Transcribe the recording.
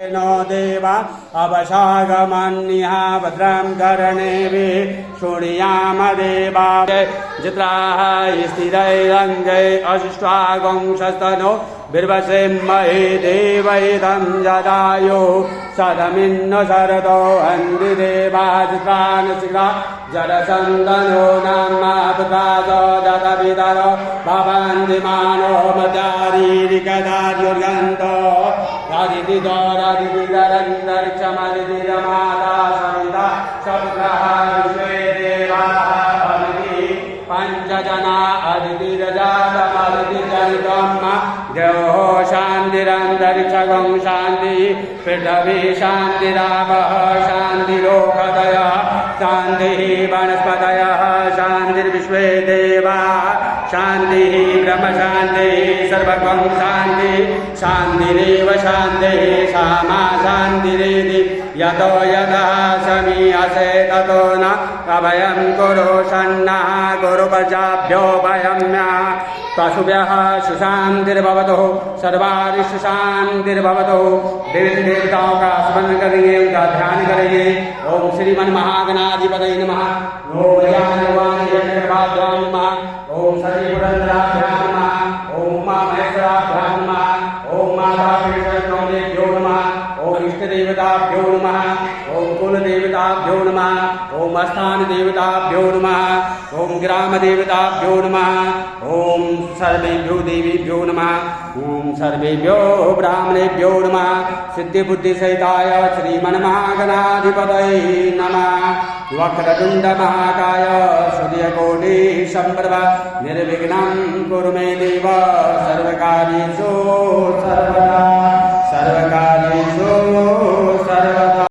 No देवा अवशागमन्यः भद्रं कर्णेभिः शृणुयाम देवा जित्राः स्थिरैरङ्गै अशिष्ट्वागुंशस्तनो बिर्वसेमहे देवैदं जदायो सदमिन्न शरदो हन्ति देवा चित्रानुशिखा जलसन्दनो नाम पुत्रासो जतविदरो भवन्ति मानो मदारीरिकदार्युर्गन्तो राधिदिदोराधिदिदरन्तरिक्षमदिदिरमाता सविता सपुत्रः विश्वे देवाः पंचजना अदितिरजातमदितिजनितम् देवो शान्तिरन्तरिक्षगं शान्ति पृथिवी शान्तिरापः शान्तिरोषधयः शान्तिः वनस्पतयः शान्तिर्विश्वे देवाः शान्तिः ब्रह्मशान्तिः सर्वगं शान्ति शान्तिरेव शान्तिः सामा शान्तिरेति यतो यतः समीयसे ततो न अभयं कुरु सन्नः कुरु प्रजाभ्यो भयम्या पशुभ्यः सुशान्तिर्भवतु सर्वारि सुशान्तिर्भवतु देवी देवताओं का स्मरण करेंगे, उनका ध्यान करेंगे। ओम श्रीमन महागणाधिपतये नमः। ओम ज्ञानवान् नमः। ओम श्री पुरंदराभ्यां नमः। ओम उमा महेश्वराभ्यां नमः। ओम माता वैष्णवेभ्यो नमः। ओम इष्ट देवताभ्यो नमः। ओम कुल देवताभ्यो नमः। ओम स्थान देवताभ्यो नमः। ओम ग्राम देवताभ्यो नमः। ओम सर्वेभ्यो देवीभ्यो नमः। ओम सर्वेभ्यो ब्राह्मणेभ्यो नमः। सिद्धि बुद्धि सहिताय श्रीमन्महागणाधिपतये नमः। वक्रतुण्ड महाकाय सूर्यकोटि संप्रभ निर्विघ्नं कुरु मे देव सर्वकार्येषु सर्वदा सर्वकार्येषु